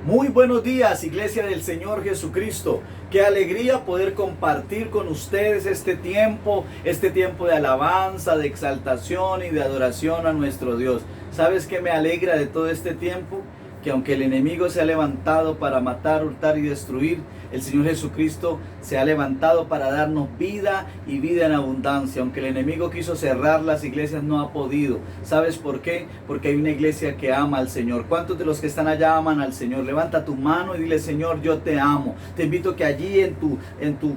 Muy buenos días, Iglesia del Señor Jesucristo. Qué alegría poder compartir con ustedes este tiempo de alabanza, de exaltación y de adoración a nuestro Dios. ¿Sabes qué me alegra de todo este tiempo? Que aunque el enemigo se ha levantado para matar, hurtar y destruir, el Señor Jesucristo se ha levantado para darnos vida y vida en abundancia. Aunque el enemigo quiso cerrar las iglesias, no ha podido. ¿Sabes por qué? Porque hay una iglesia que ama al Señor. ¿Cuántos de los que están allá aman al Señor? Levanta tu mano y dile: Señor, yo te amo. Te invito a que allí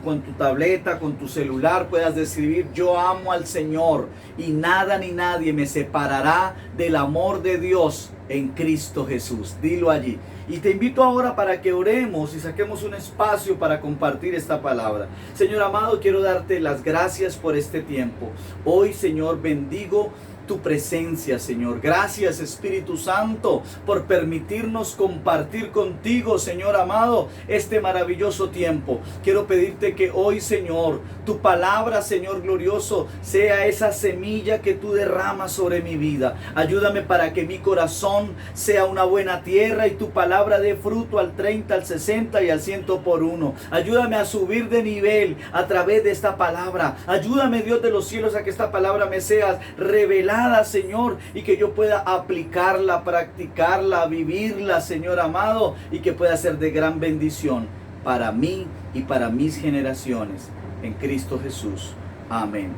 con tu tableta, con tu celular puedas escribir: yo amo al Señor y nada ni nadie me separará del amor de Dios en Cristo Jesús. Dilo allí. Y te invito ahora para que oremos y saquemos un espacio para compartir esta palabra. Señor amado, quiero darte las gracias por este tiempo. Hoy, Señor, bendigo tu presencia, Señor. Gracias, Espíritu Santo, por permitirnos compartir contigo, Señor amado, este maravilloso tiempo. Quiero pedirte que hoy, Señor, tu palabra, Señor glorioso, sea esa semilla que tú derramas sobre mi vida. Ayúdame para que mi corazón sea una buena tierra y tu palabra dé fruto al 30, al 60 y al 100 por uno. Ayúdame a subir de nivel a través de esta palabra. Ayúdame, Dios de los cielos, a que esta palabra me sea revelada, Señor, y que yo pueda aplicarla, practicarla, vivirla, Señor amado, y que pueda ser de gran bendición para mí y para mis generaciones, en Cristo Jesús. Amén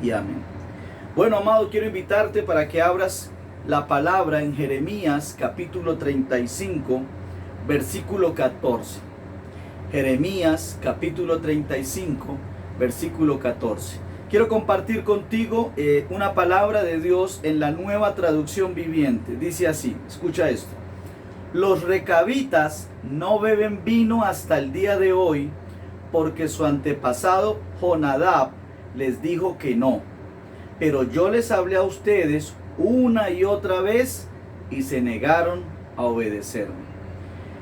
y amén. Bueno, amado, quiero invitarte para que abras la palabra en Jeremías capítulo 35, versículo 14. Jeremías capítulo 35, versículo 14. Quiero compartir contigo una palabra de Dios en la Nueva Traducción Viviente. Dice así, escucha esto: los recabitas no beben vino hasta el día de hoy, porque su antepasado Jonadab les dijo que no. Pero yo les hablé a ustedes una y otra vez y se negaron a obedecerme.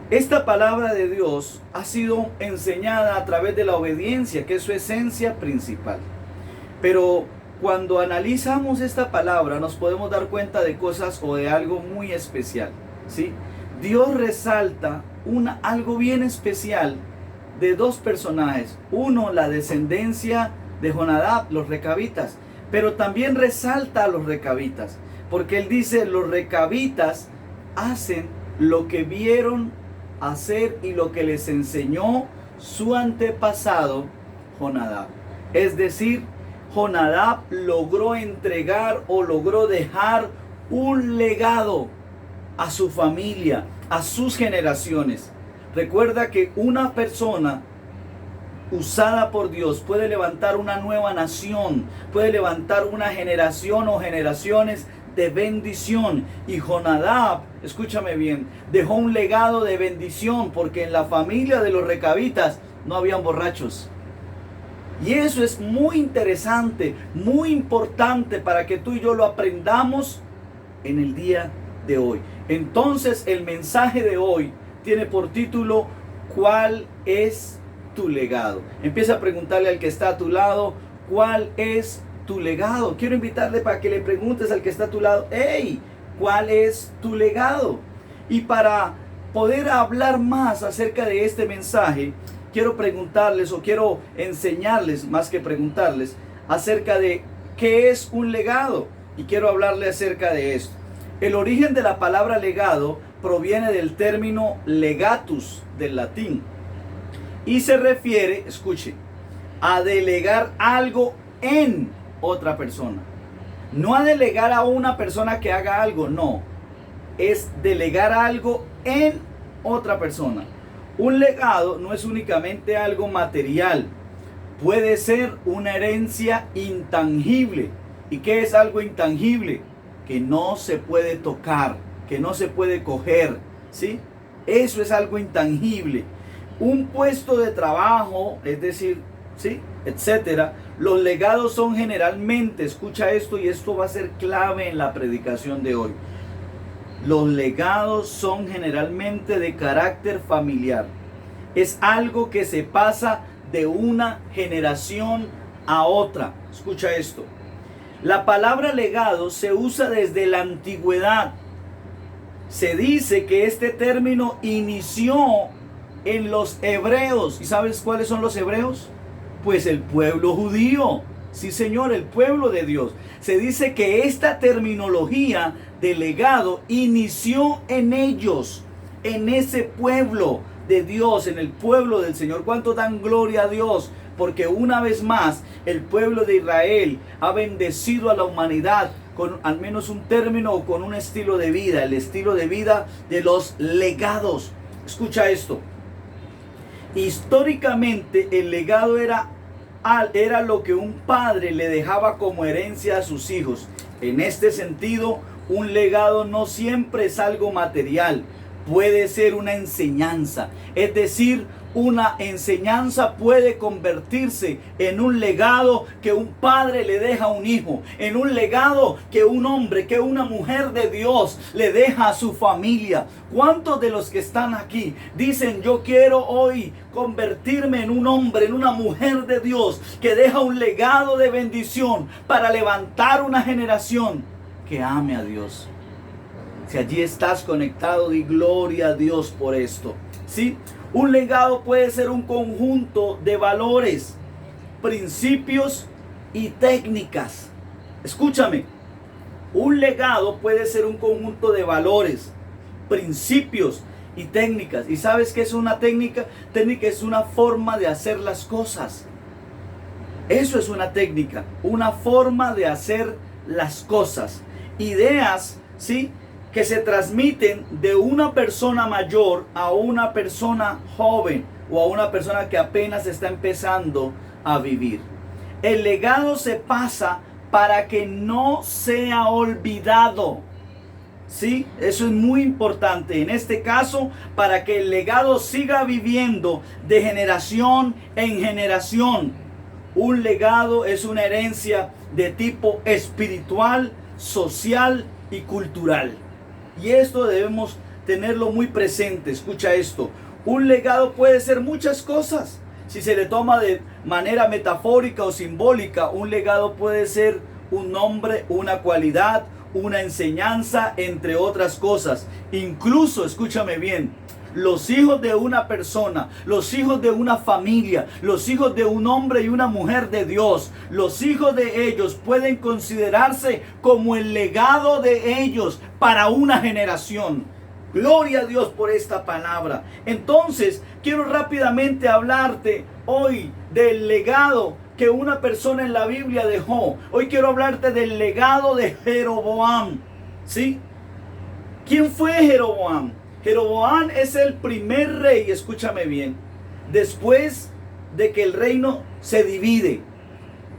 Esta palabra de Dios ha sido enseñada a través de la obediencia, que es su esencia principal. Pero cuando analizamos esta palabra nos podemos dar cuenta de cosas o de algo muy especial, ¿sí? Dios resalta algo bien especial de dos personajes. Uno, la descendencia de Jonadab, los recabitas, pero también resalta a los recabitas, porque él dice: los recabitas hacen lo que vieron hacer y lo que les enseñó su antepasado Jonadab. Es decir, Jonadab logró entregar o logró dejar un legado a su familia, a sus generaciones. Recuerda que una persona usada por Dios puede levantar una nueva nación, puede levantar una generación o generaciones de bendición. Y Jonadab, escúchame bien, dejó un legado de bendición, porque en la familia de los recabitas no habían borrachos. Y eso es muy interesante, muy importante para que tú y yo lo aprendamos en el día de hoy. Entonces, el mensaje de hoy tiene por título: ¿cuál es tu legado? Empieza a preguntarle al que está a tu lado: ¿cuál es tu legado? Quiero invitarle para que le preguntes al que está a tu lado: hey, ¿cuál es tu legado? Y para poder hablar más acerca de este mensaje, quiero preguntarles, o quiero enseñarles más que preguntarles, acerca de qué es un legado. Y quiero hablarle acerca de esto. El origen de la palabra legado proviene del término legatus, del latín, y se refiere, escuche, a delegar algo en otra persona. No a delegar a una persona que haga algo, no. Es delegar algo en otra persona. Un legado no es únicamente algo material, puede ser una herencia intangible. ¿Y qué es algo intangible? Que no se puede tocar, que no se puede coger, ¿sí? Eso es algo intangible. Un puesto de trabajo, es decir, ¿sí?, etcétera. Los legados son generalmente, escucha esto, y esto va a ser clave en la predicación de hoy. Los legados son generalmente de carácter familiar. Es algo que se pasa de una generación a otra. Escucha esto. La palabra legado se usa desde la antigüedad. Se dice que este término inició en los hebreos. ¿Y sabes cuáles son los hebreos? Pues el pueblo judío. Sí, señor, el pueblo de Dios. Se dice que esta terminología de legado inició en ellos, en ese pueblo de Dios, en el pueblo del Señor. ¿Cuánto dan gloria a Dios? Porque una vez más el pueblo de Israel ha bendecido a la humanidad con al menos un término o con un estilo de vida, el estilo de vida de los legados. Escucha esto. Históricamente el legado era lo que un padre le dejaba como herencia a sus hijos. En este sentido, un legado no siempre es algo material, puede ser una enseñanza. Es decir, una enseñanza puede convertirse en un legado que un padre le deja a un hijo, en un legado que un hombre, que una mujer de Dios le deja a su familia. ¿Cuántos de los que están aquí dicen: yo quiero hoy convertirme en un hombre, en una mujer de Dios que deja un legado de bendición para levantar una generación que ame a Dios? Si allí estás conectado, di gloria a Dios por esto. ¿Sí? Un legado puede ser un conjunto de valores, principios y técnicas. Escúchame, un legado puede ser un conjunto de valores, principios y técnicas. ¿Y sabes qué es una técnica? Técnica es una forma de hacer las cosas. Eso es una técnica, una forma de hacer las cosas. Ideas, ¿sí?, que se transmiten de una persona mayor a una persona joven o a una persona que apenas está empezando a vivir. El legado se pasa para que no sea olvidado. Sí, eso es muy importante. En este caso, para que el legado siga viviendo de generación en generación. Un legado es una herencia de tipo espiritual, social y cultural. Y esto debemos tenerlo muy presente. Escucha esto. Un legado puede ser muchas cosas. Si se le toma de manera metafórica o simbólica, un legado puede ser un nombre, una cualidad, una enseñanza, entre otras cosas. Incluso, escúchame bien, los hijos de una persona, los hijos de una familia, los hijos de un hombre y una mujer de Dios, los hijos de ellos pueden considerarse como el legado de ellos para una generación. Gloria a Dios por esta palabra. Entonces, quiero rápidamente hablarte hoy del legado que una persona en la Biblia dejó. Hoy quiero hablarte del legado de Jeroboam. ¿Sí? ¿Quién fue Jeroboam? Jeroboam es el primer rey, escúchame bien, después de que el reino se divide.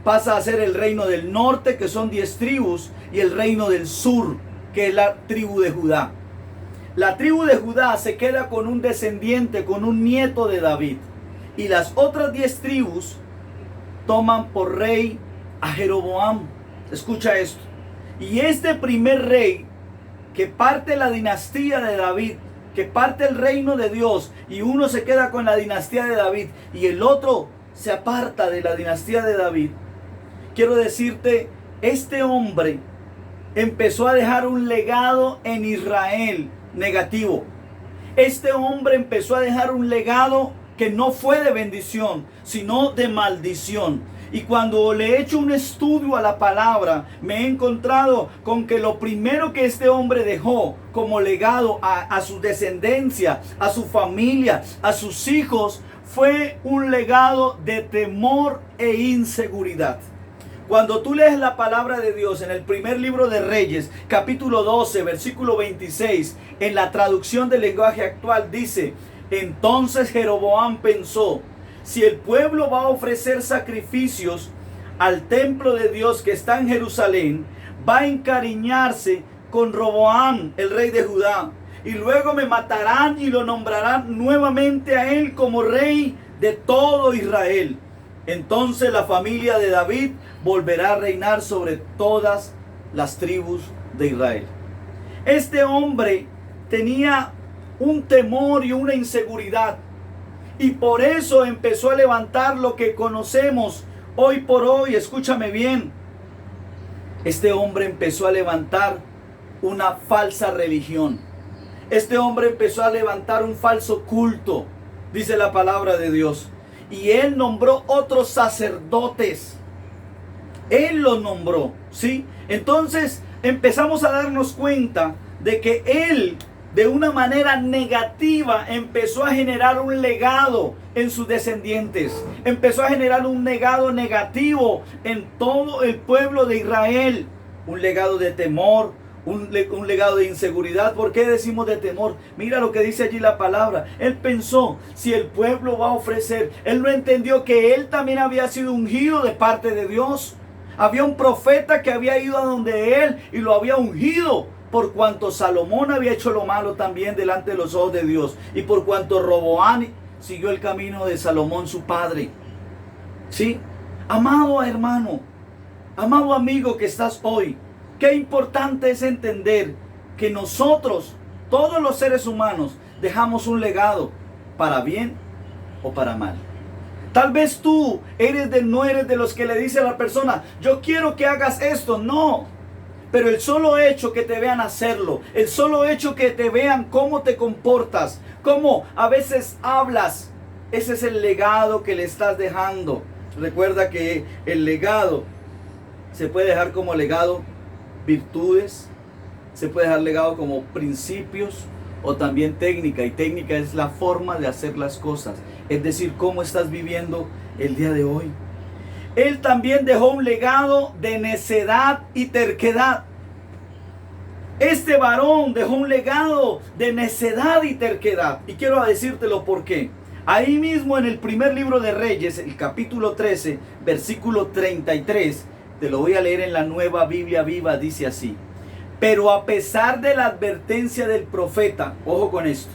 Pasa a ser el reino del norte, que son 10 tribus, y el reino del sur, que es la tribu de Judá. La tribu de Judá se queda con un descendiente, con un nieto de David. Y las otras 10 tribus toman por rey a Jeroboam. Escucha esto. Y este primer rey, que parte la dinastía de David, que parte el reino de Dios, y uno se queda con la dinastía de David y el otro se aparta de la dinastía de David. Quiero decirte, este hombre empezó a dejar un legado en Israel negativo. Este hombre empezó a dejar un legado que no fue de bendición, sino de maldición. Y cuando le he hecho un estudio a la palabra, me he encontrado con que lo primero que este hombre dejó como legado a su descendencia, a su familia, a sus hijos, fue un legado de temor e inseguridad. Cuando tú lees la palabra de Dios en el primer libro de Reyes, capítulo 12, versículo 26, en la traducción del lenguaje actual dice: entonces Jeroboam pensó, si el pueblo va a ofrecer sacrificios al templo de Dios que está en Jerusalén, va a encariñarse con Roboam, el rey de Judá, y luego me matarán y lo nombrarán nuevamente a él como rey de todo Israel. Entonces la familia de David volverá a reinar sobre todas las tribus de Israel. Este hombre tenía un temor y una inseguridad, y por eso empezó a levantar lo que conocemos hoy por hoy. Escúchame bien. Este hombre empezó a levantar una falsa religión. este hombre empezó a levantar un falso culto, dice la palabra de Dios. Y él nombró otros sacerdotes. Él los nombró, ¿sí? Entonces empezamos a darnos cuenta de que él, de una manera negativa, empezó a generar un legado en sus descendientes. Empezó a generar un legado negativo en todo el pueblo de Israel. Un legado de temor, un legado de inseguridad. ¿Por qué decimos de temor? Mira lo que dice allí la palabra. Él pensó, si el pueblo va a ofrecer, él no entendió que él también había sido ungido de parte de Dios. Había un profeta que había ido a donde él y lo había ungido, por cuanto Salomón había hecho lo malo también delante de los ojos de Dios, y por cuanto Roboam siguió el camino de Salomón su padre. ¿Sí? Amado hermano, amado amigo que estás hoy, qué importante es entender que nosotros, todos los seres humanos, dejamos un legado, para bien o para mal. Tal vez tú no eres de los que le dice a la persona, yo quiero que hagas esto. No. Pero el solo hecho que te vean hacerlo, el solo hecho que te vean cómo te comportas, cómo a veces hablas, ese es el legado que le estás dejando. Recuerda que el legado se puede dejar como legado virtudes, se puede dejar legado como principios o también técnica. Y técnica es la forma de hacer las cosas. Es decir, cómo estás viviendo el día de hoy. Él también dejó un legado de necedad y terquedad. Este varón dejó un legado de necedad y terquedad. Y quiero decírtelo por qué. Ahí mismo en el primer libro de Reyes, el capítulo 13, versículo 33, te lo voy a leer en la Nueva Biblia Viva, dice así. Pero a pesar de la advertencia del profeta, ojo con esto,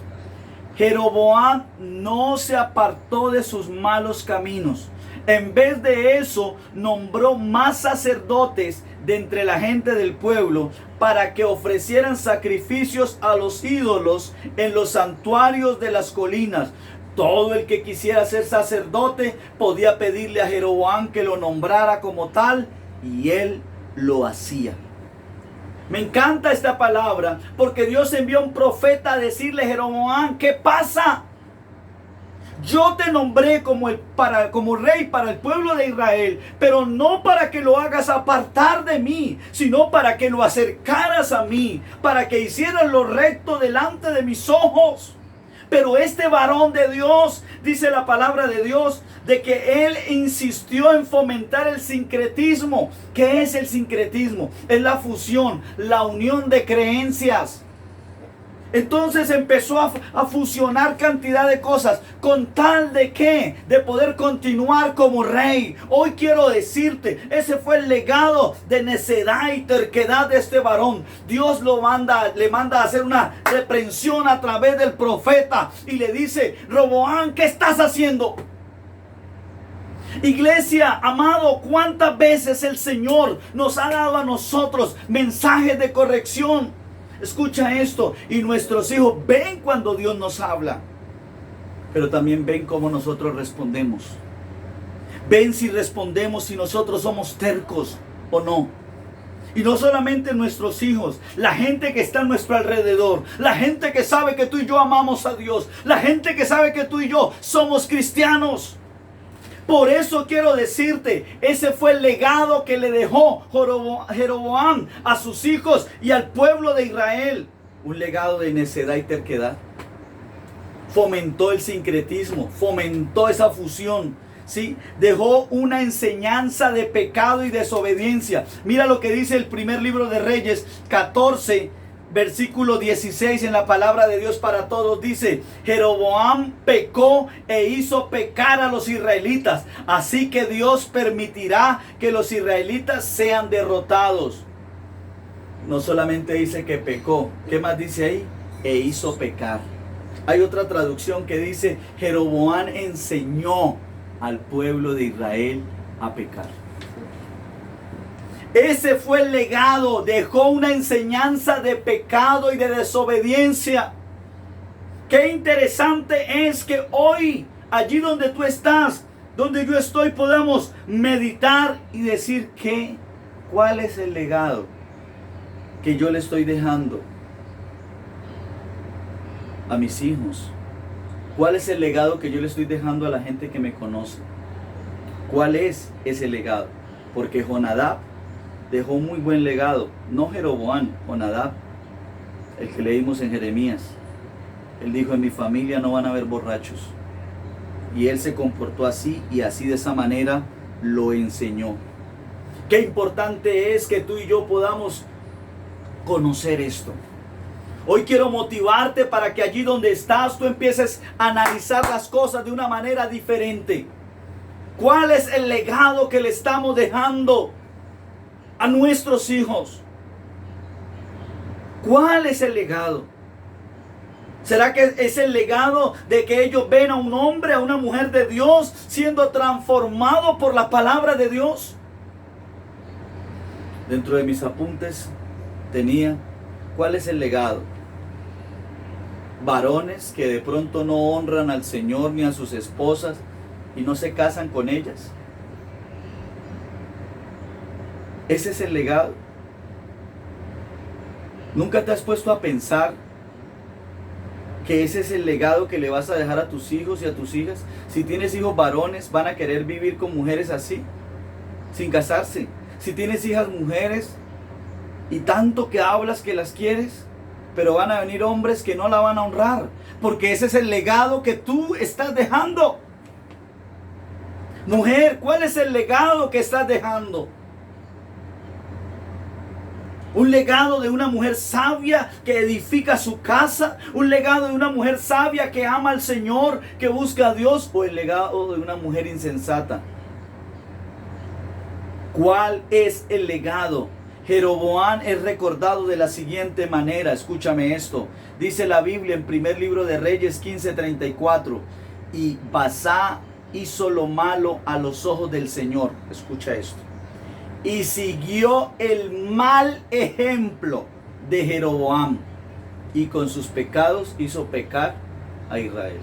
Jeroboam no se apartó de sus malos caminos. En vez de eso, nombró más sacerdotes de entre la gente del pueblo para que ofrecieran sacrificios a los ídolos en los santuarios de las colinas. Todo el que quisiera ser sacerdote podía pedirle a Jeroboam que lo nombrara como tal, y él lo hacía. Me encanta esta palabra porque Dios envió a un profeta a decirle a Jeroboam, ¿qué pasa? Yo te nombré como rey para el pueblo de Israel, pero no para que lo hagas apartar de mí, sino para que lo acercaras a mí, para que hicieras lo recto delante de mis ojos. Pero este varón de Dios, dice la palabra de Dios, de que él insistió en fomentar el sincretismo. ¿Qué es el sincretismo? Es la fusión, la unión de creencias. Entonces empezó a fusionar cantidad de cosas con tal de ¿qué? De poder continuar como rey. Hoy quiero decirte, ese fue el legado de necedad y terquedad de este varón. Dios le manda a hacer una reprensión a través del profeta y le dice, Roboam, ¿qué estás haciendo? Iglesia, amado, ¿cuántas veces el Señor nos ha dado a nosotros mensajes de corrección? Escucha esto, y nuestros hijos ven cuando Dios nos habla, pero también ven cómo nosotros respondemos. Ven si respondemos, si nosotros somos tercos o no. Y no solamente nuestros hijos, la gente que está a nuestro alrededor, la gente que sabe que tú y yo amamos a Dios, la gente que sabe que tú y yo somos cristianos. Por eso quiero decirte, ese fue el legado que le dejó Jeroboam a sus hijos y al pueblo de Israel. Un legado de necedad y terquedad. Fomentó el sincretismo, fomentó esa fusión, ¿sí? Dejó una enseñanza de pecado y desobediencia. Mira lo que dice el primer libro de Reyes 14, versículo 16 en la palabra de Dios para todos. Dice, Jeroboam pecó e hizo pecar a los israelitas. Así que Dios permitirá que los israelitas sean derrotados. No solamente dice que pecó, ¿qué más dice ahí? E hizo pecar. Hay otra traducción que dice, Jeroboam enseñó al pueblo de Israel a pecar. Ese fue el legado, dejó una enseñanza de pecado y de desobediencia. Qué interesante es que hoy, allí donde tú estás, donde yo estoy, podamos meditar y decir cuál es el legado que yo le estoy dejando. a mis hijos? ¿Cuál es el legado que yo le estoy dejando a la gente que me conoce? ¿Cuál es ese legado? Porque Jonadab dejó un muy buen legado. No Jeroboam, Jonadab, el que leímos en Jeremías. Él dijo, en mi familia no van a haber borrachos. Y él se comportó así y así de esa manera lo enseñó. Qué importante es que tú y yo podamos conocer esto. Hoy quiero motivarte para que allí donde estás tú empieces a analizar las cosas de una manera diferente. ¿Cuál es el legado que le estamos dejando a nuestros hijos? ¿Cuál es el legado? ¿Será que es el legado de que ellos ven a un hombre, a una mujer de Dios siendo transformado por la palabra de Dios? Dentro de mis apuntes tenía, ¿cuál es el legado? Varones que de pronto no honran al Señor ni a sus esposas y no se casan con ellas. Ese es el legado. ¿Nunca te has puesto a pensar que ese es el legado que le vas a dejar a tus hijos y a tus hijas? Si tienes hijos varones, van a querer vivir con mujeres así, sin casarse. Si tienes hijas mujeres y tanto que hablas que las quieres, pero van a venir hombres que no la van a honrar, porque ese es el legado que tú estás dejando. Mujer, ¿cuál es el legado que estás dejando? Un legado de una mujer sabia que edifica su casa, un legado de una mujer sabia que ama al Señor, que busca a Dios, o el legado de una mujer insensata. ¿Cuál es el legado? Jeroboam es recordado de la siguiente manera. Escúchame esto. Dice la Biblia en primer libro de Reyes 15:34. Y Basá hizo lo malo a los ojos del Señor. Escucha esto. Y siguió el mal ejemplo de Jeroboam. Y con sus pecados hizo pecar a Israel.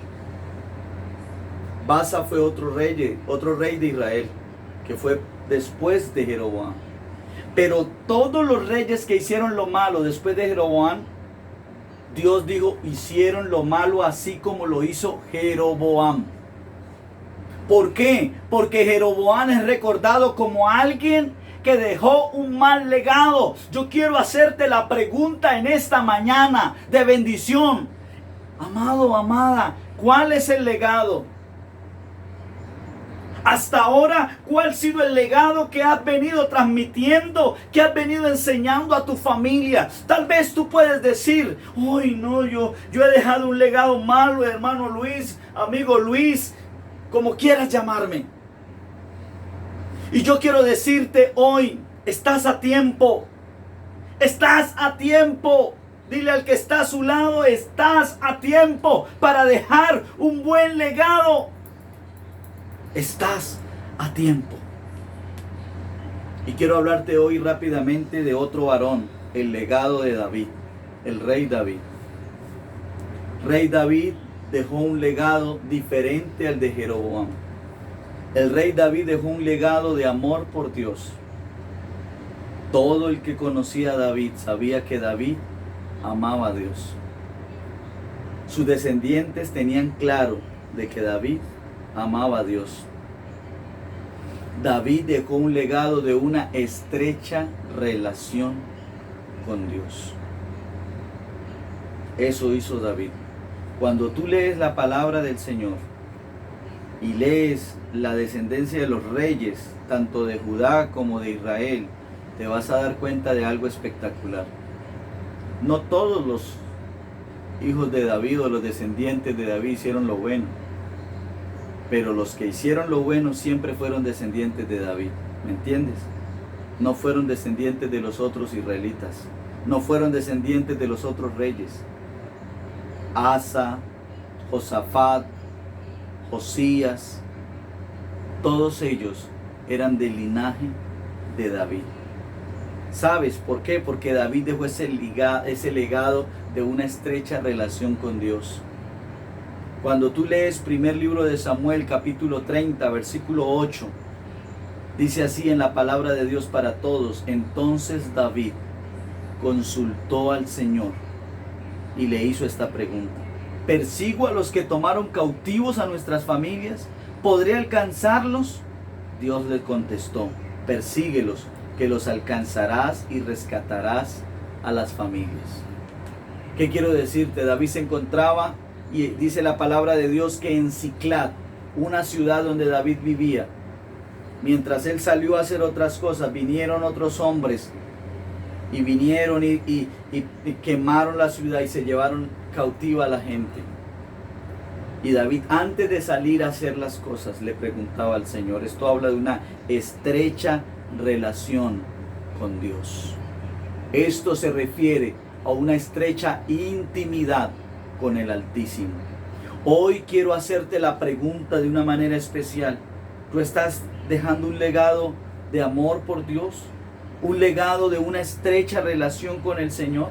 Basá fue otro rey de Israel, que fue después de Jeroboam. Pero todos los reyes que hicieron lo malo después de Jeroboam, Dios dijo, hicieron lo malo así como lo hizo Jeroboam. ¿Por qué? Porque Jeroboam es recordado como alguien que dejó un mal legado. Yo quiero hacerte la pregunta en esta mañana de bendición. Amado, amada, ¿cuál es el legado? Hasta ahora, ¿cuál ha sido el legado que has venido transmitiendo, que has venido enseñando a tu familia? Tal vez tú puedes decir, uy, no, yo he dejado un legado malo, hermano Luis, amigo Luis, como quieras llamarme. Y yo quiero decirte hoy, estás a tiempo, estás a tiempo. Dile al que está a su lado, estás a tiempo para dejar un buen legado. Estás a tiempo. Y quiero hablarte hoy rápidamente de otro varón, el legado de David, el rey David. Rey David dejó un legado diferente al de Jeroboam. El rey David dejó un legado de amor por Dios. Todo el que conocía a David sabía que David amaba a Dios. Sus descendientes tenían claro de que David amaba a Dios. David dejó un legado de una estrecha relación con Dios. Eso hizo David. Cuando tú lees la palabra del Señor y lees la descendencia de los reyes, tanto de Judá como de Israel, te vas a dar cuenta de algo espectacular. No todos los hijos de David o los descendientes de David hicieron lo bueno, pero los que hicieron lo bueno siempre fueron descendientes de David. ¿Me entiendes? No fueron descendientes de los otros israelitas, no fueron descendientes de los otros reyes. Asa, Josafat, Josías, todos ellos eran del linaje de David. ¿Sabes por qué? Porque David dejó ese legado de una estrecha relación con Dios. Cuando tú lees primer libro de Samuel, capítulo 30, versículo 8, dice así en la palabra de Dios para todos: entonces David consultó al Señor y le hizo esta pregunta: ¿Persigo a los que tomaron cautivos a nuestras familias? ¿Podré alcanzarlos? Dios le contestó, persíguelos, que los alcanzarás y rescatarás a las familias. ¿Qué quiero decirte? David se encontraba, y dice la palabra de Dios, que en Siclag, una ciudad donde David vivía, mientras él salió a hacer otras cosas, vinieron otros hombres y vinieron y quemaron la ciudad y se llevaron cautiva a la gente. Y David, antes de salir a hacer las cosas, le preguntaba al Señor. Esto habla de una estrecha relación con Dios. Esto se refiere a una estrecha intimidad con el Altísimo. Hoy quiero hacerte la pregunta de una manera especial. ¿Tú estás dejando un legado de amor por Dios? ¿Un legado de una estrecha relación con el Señor?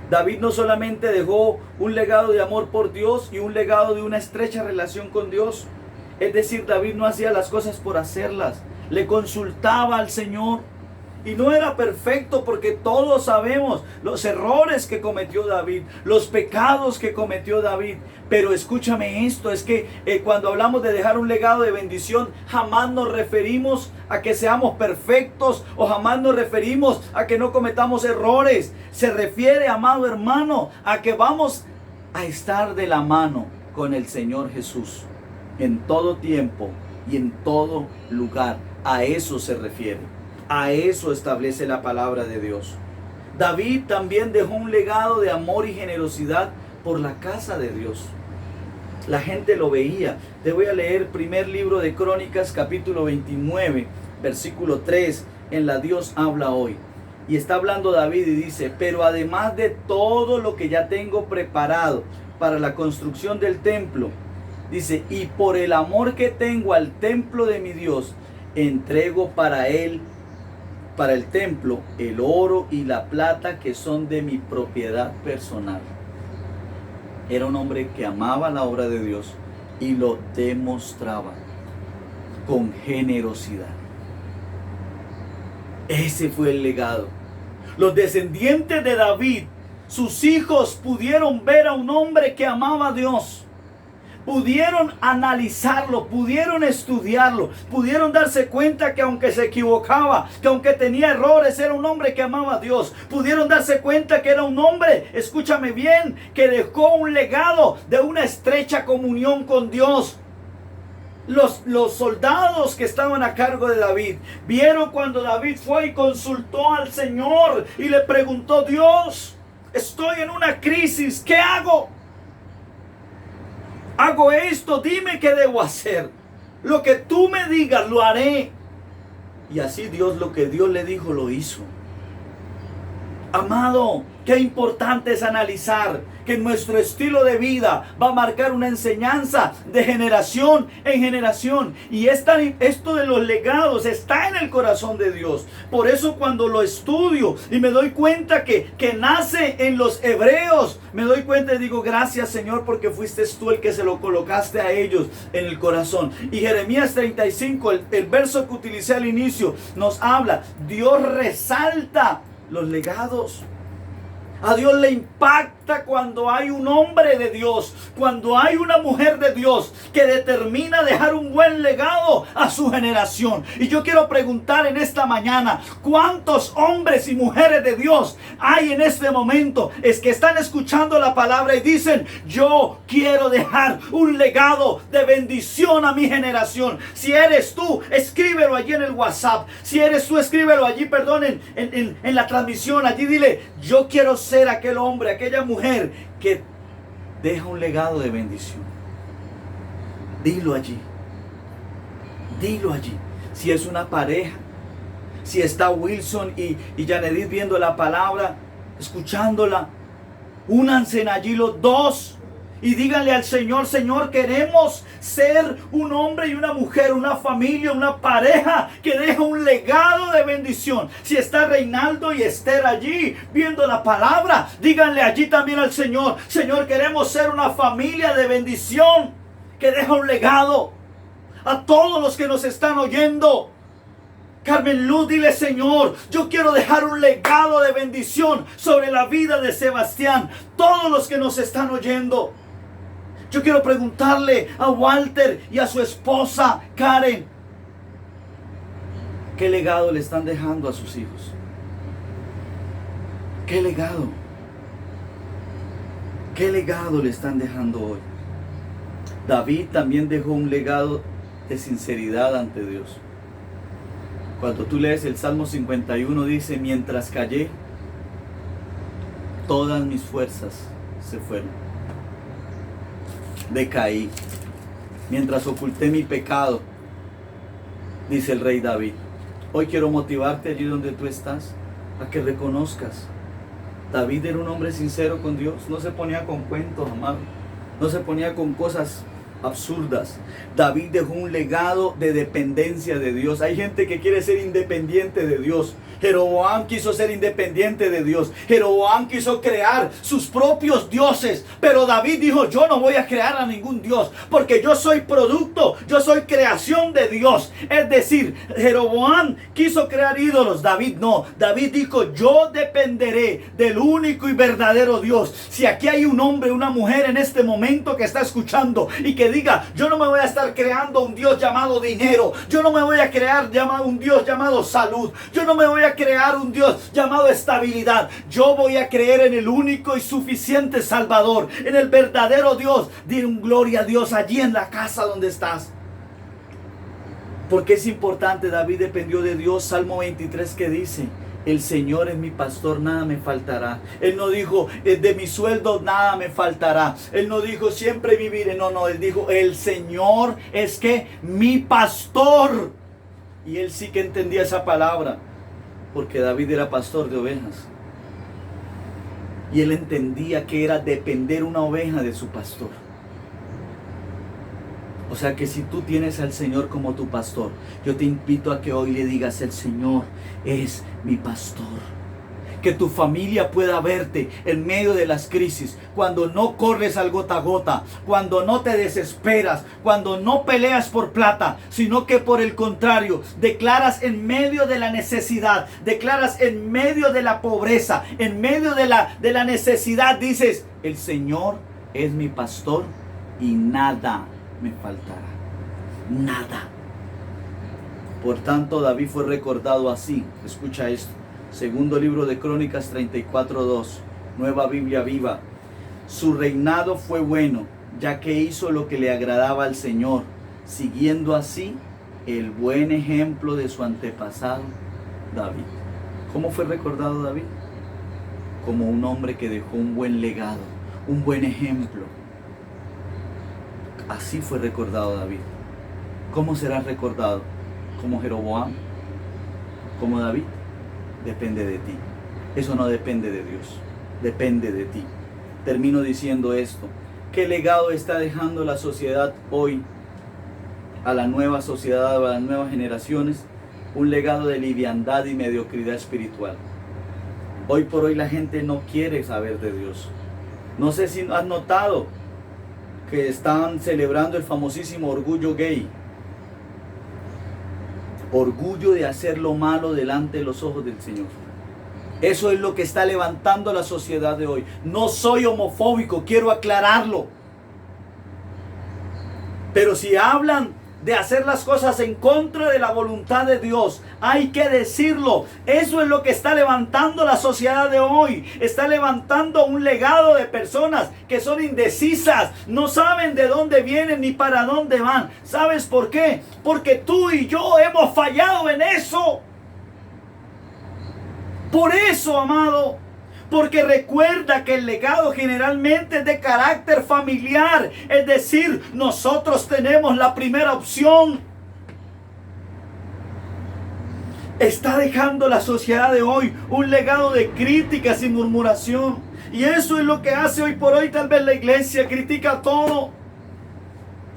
David no solamente dejó un legado de amor por Dios y un legado de una estrecha relación con Dios. Es decir, David no hacía las cosas por hacerlas. Le consultaba al Señor. Y no era perfecto, porque todos sabemos los errores que cometió David, los pecados que cometió David. Pero escúchame esto, es que cuando hablamos de dejar un legado de bendición, jamás nos referimos a que seamos perfectos o jamás nos referimos a que no cometamos errores. Se refiere, amado hermano, a que vamos a estar de la mano con el Señor Jesús en todo tiempo y en todo lugar. A eso se refiere. A eso establece la palabra de Dios. David también dejó un legado de amor y generosidad por la casa de Dios. La gente lo veía. Te voy a leer primer libro de Crónicas, capítulo 29, versículo 3, en la Dios habla hoy. Y está hablando David y dice: pero además de todo lo que ya tengo preparado para la construcción del templo, dice, y por el amor que tengo al templo de mi Dios, entrego para él, para el templo, el oro y la plata que son de mi propiedad personal. Era un hombre que amaba la obra de Dios y lo demostraba con generosidad. Ese fue el legado. Los descendientes de David, sus hijos, pudieron ver a un hombre que amaba a Dios. Pudieron analizarlo, pudieron estudiarlo, pudieron darse cuenta que aunque se equivocaba, que aunque tenía errores, era un hombre que amaba a Dios. Pudieron darse cuenta que era un hombre, escúchame bien, que dejó un legado de una estrecha comunión con Dios. Los soldados que estaban a cargo de David vieron cuando David fue y consultó al Señor y le preguntó: Dios, estoy en una crisis, ¿qué hago? Hago esto, dime qué debo hacer. Lo que tú me digas, lo haré. Y así Dios, lo que Dios le dijo, lo hizo. Amado, qué importante es analizar que nuestro estilo de vida va a marcar una enseñanza de generación en generación. Y esto de los legados está en el corazón de Dios. Por eso cuando lo estudio y me doy cuenta que nace en los hebreos, me doy cuenta y digo: gracias, Señor, porque fuiste tú el que se lo colocaste a ellos en el corazón. Y Jeremías 35, el verso que utilicé al inicio, nos habla, Dios resalta los legados. A Dios le impacta cuando hay un hombre de Dios, cuando hay una mujer de Dios que determina dejar un buen legado a su generación. Y yo quiero preguntar en esta mañana: ¿cuántos hombres y mujeres de Dios hay en este momento? Es que están escuchando la palabra y dicen: yo quiero dejar un legado de bendición a mi generación. Si eres tú, escríbelo allí en el WhatsApp. Si eres tú, escríbelo allí, en la transmisión. Allí dile: yo quiero ser aquel hombre, aquella mujer que deja un legado de bendición. Dilo allí. Dilo allí. Si es una pareja, si está Wilson y Janedith viendo la palabra, escuchándola, únanse allí los dos y díganle al Señor: Señor, queremos ser un hombre y una mujer, una familia, una pareja que deja un legado de bendición. Si está Reinaldo y Esther allí viendo la palabra, díganle allí también al Señor: Señor, queremos ser una familia de bendición que deja un legado. A todos los que nos están oyendo, Carmen Luz, dile: Señor, yo quiero dejar un legado de bendición sobre la vida de Sebastián. Todos los que nos están oyendo, yo quiero preguntarle a Walter y a su esposa Karen, ¿qué legado le están dejando a sus hijos? ¿Qué legado? ¿Qué legado le están dejando hoy? David también dejó un legado de sinceridad ante Dios. Cuando tú lees el Salmo 51, dice: mientras callé, todas mis fuerzas se fueron. Decaí. Mientras oculté mi pecado, dice el rey David. Hoy quiero motivarte allí donde tú estás, a que reconozcas. David era un hombre sincero con Dios. No se ponía con cuentos, amado. No se ponía con cosas absurdas. David dejó un legado de dependencia de Dios. Hay gente que quiere ser independiente de Dios. Jeroboam quiso ser independiente de Dios. Jeroboam quiso crear sus propios dioses. Pero David dijo: yo no voy a crear a ningún dios, porque yo soy producto, yo soy creación de Dios. Es decir, Jeroboam quiso crear ídolos. David no. David dijo: yo dependeré del único y verdadero Dios. Si aquí hay un hombre, una mujer en este momento que está escuchando y que diga: yo no me voy a estar creando un Dios llamado dinero, yo no me voy a crear un Dios llamado salud, yo no me voy a crear un Dios llamado estabilidad, yo voy a creer en el único y suficiente Salvador, en el verdadero Dios. Di un gloria a Dios allí en la casa donde estás. Porque es importante. David dependió de Dios. Salmo 23, que dice: el Señor es mi pastor, nada me faltará. Él no dijo: de mi sueldo nada me faltará. Él no dijo: siempre viviré. No, él dijo: el Señor es que mi pastor. Y él sí que entendía esa palabra, porque David era pastor de ovejas. Y él entendía que era depender una oveja de su pastor. O sea que si tú tienes al Señor como tu pastor, yo te invito a que hoy le digas: el Señor es mi pastor. Que tu familia pueda verte en medio de las crisis, cuando no corres al gota a gota, cuando no te desesperas, cuando no peleas por plata, sino que por el contrario, declaras en medio de la necesidad, declaras en medio de la pobreza, en medio de la necesidad, dices: el Señor es mi pastor y nada me faltará. Nada. Por tanto, David fue recordado así. Escucha esto. Segundo libro de Crónicas 34:2. Nueva Biblia Viva. Su reinado fue bueno, ya que hizo lo que le agradaba al Señor, siguiendo así el buen ejemplo de su antepasado David. ¿Cómo fue recordado David? Como un hombre que dejó un buen legado, un buen ejemplo. Así fue recordado David. ¿Cómo será recordado? ¿Como Jeroboam? ¿Como David? Depende de ti. Eso no depende de Dios, depende de ti. Termino diciendo esto: ¿qué legado está dejando la sociedad hoy a la nueva sociedad, a las nuevas generaciones? Un legado de liviandad y mediocridad espiritual. Hoy por hoy la gente no quiere saber de Dios. No sé si has notado que están celebrando el famosísimo orgullo gay. Orgullo de hacer lo malo delante de los ojos del Señor. Eso es lo que está levantando la sociedad de hoy. No soy homofóbico, quiero aclararlo. Pero si hablan de hacer las cosas en contra de la voluntad de Dios, hay que decirlo. Eso es lo que está levantando la sociedad de hoy. Está levantando un legado de personas que son indecisas, no saben de dónde vienen ni para dónde van. ¿Sabes por qué? Porque tú y yo hemos fallado en eso. Por eso, amado. Porque recuerda que el legado generalmente es de carácter familiar. Es decir, nosotros tenemos la primera opción. Está dejando la sociedad de hoy un legado de críticas y murmuración. Y eso es lo que hace hoy por hoy tal vez la iglesia. Critica todo.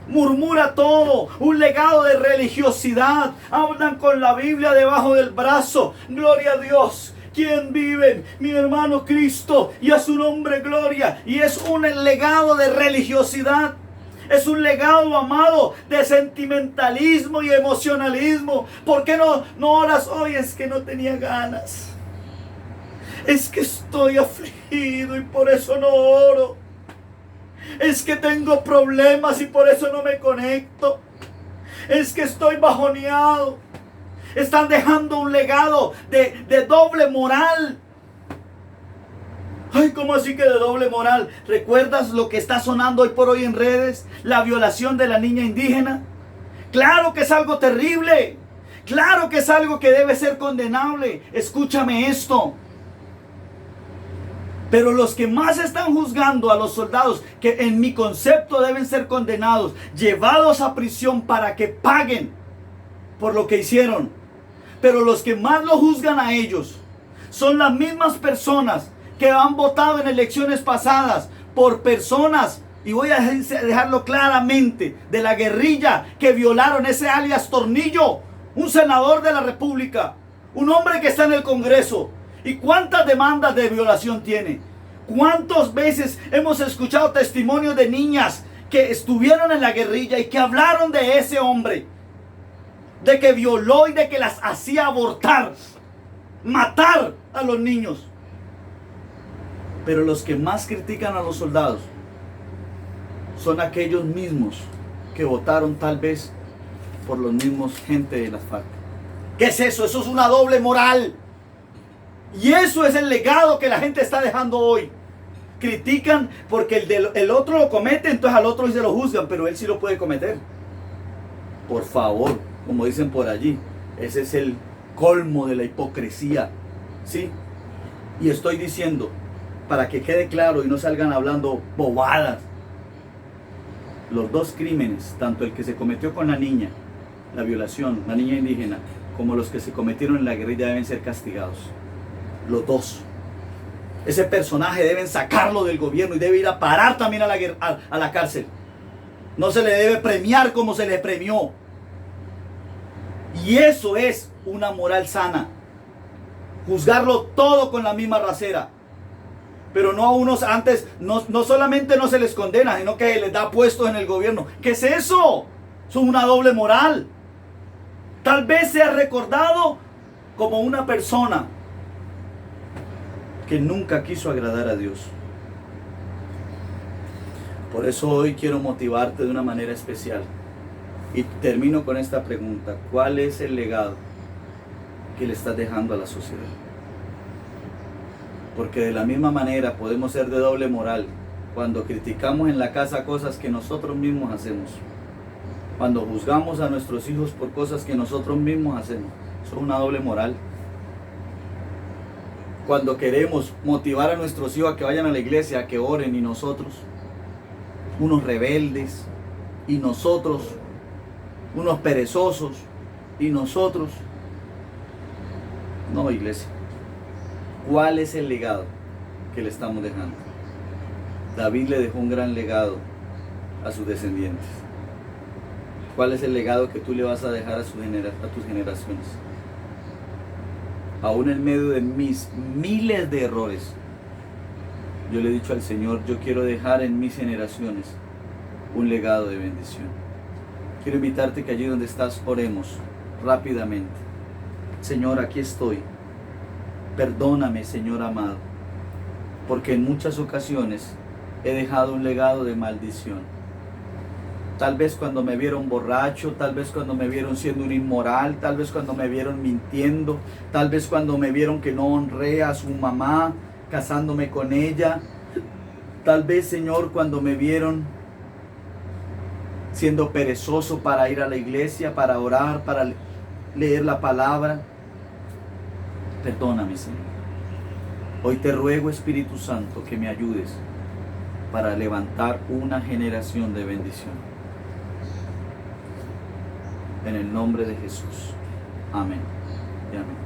Murmura todo. Un legado de religiosidad. Hablan con la Biblia debajo del brazo. Gloria a Dios. ¿Quién vive? Mi hermano Cristo, y a su nombre gloria. Y es un legado de religiosidad. Es un legado, amado, de sentimentalismo y emocionalismo. ¿Por qué no oras hoy? Es que no tenía ganas. Es que estoy afligido y por eso no oro. Es que tengo problemas y por eso no me conecto. Es que estoy bajoneado. Están dejando un legado de doble moral. Ay, ¿cómo así que de doble moral? ¿Recuerdas lo que está sonando hoy por hoy en redes? La violación de la niña indígena. Claro que es algo terrible. Claro que es algo que debe ser condenable. Escúchame esto. Pero los que más están juzgando a los soldados, que en mi concepto deben ser condenados, llevados a prisión para que paguen por lo que hicieron. Pero los que más lo juzgan a ellos son las mismas personas que han votado en elecciones pasadas por personas, y voy a dejarlo claramente, de la guerrilla que violaron ese alias Tornillo, un senador de la República, un hombre que está en el Congreso. ¿Y cuántas demandas de violación tiene? ¿Cuántas veces hemos escuchado testimonios de niñas que estuvieron en la guerrilla y que hablaron de ese hombre? De que violó y de que las hacía abortar, matar a los niños. Pero los que más critican a los soldados son aquellos mismos que votaron tal vez por los mismos gente de las FARC. ¿Qué es eso? Eso es una doble moral. Y eso es el legado que la gente está dejando hoy. Critican porque el otro lo comete, entonces al otro se lo juzgan, pero él sí lo puede cometer. Por favor, como dicen por allí, ese es el colmo de la hipocresía. ¿Sí? Y estoy diciendo, para que quede claro y no salgan hablando bobadas, los dos crímenes, tanto el que se cometió con la niña, la violación, la niña indígena, como los que se cometieron en la guerrilla deben ser castigados. Los dos. Ese personaje deben sacarlo del gobierno y debe ir a parar también a la cárcel. No se le debe premiar como se le premió. Y eso es una moral sana. Juzgarlo todo con la misma rasera. Pero no a unos antes, no solamente no se les condena, sino que les da puestos en el gobierno. ¿Qué es eso? Eso es una doble moral. Tal vez sea recordado como una persona que nunca quiso agradar a Dios. Por eso hoy quiero motivarte de una manera especial. Y termino con esta pregunta. ¿Cuál es el legado que le estás dejando a la sociedad? Porque de la misma manera podemos ser de doble moral cuando criticamos en la casa cosas que nosotros mismos hacemos. Cuando juzgamos a nuestros hijos por cosas que nosotros mismos hacemos. Eso es una doble moral. Cuando queremos motivar a nuestros hijos a que vayan a la iglesia, a que oren, y nosotros, unos rebeldes, y nosotros, unos perezosos, y nosotros. No, iglesia. ¿Cuál es el legado que le estamos dejando? David le dejó un gran legado a sus descendientes. ¿Cuál es el legado que tú le vas a dejar a tus generaciones? Aún en medio de mis miles de errores, yo le he dicho al Señor, yo quiero dejar en mis generaciones un legado de bendición. Quiero invitarte que allí donde estás oremos rápidamente. Señor, aquí estoy. Perdóname, Señor amado, porque en muchas ocasiones he dejado un legado de maldición. Tal vez cuando me vieron borracho, tal vez cuando me vieron siendo un inmoral, tal vez cuando me vieron mintiendo, tal vez cuando me vieron que no honré a su mamá casándome con ella, tal vez, Señor, cuando me vieron siendo perezoso para ir a la iglesia, para orar, para leer la palabra. Perdóname, Señor. Hoy te ruego, Espíritu Santo, que me ayudes para levantar una generación de bendición. En el nombre de Jesús. Amén y amén.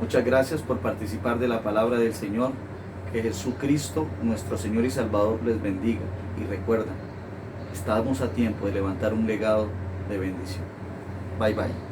Muchas gracias por participar de la palabra del Señor. Que Jesucristo, nuestro Señor y Salvador, les bendiga. Y recuerda, estamos a tiempo de levantar un legado de bendición. Bye bye.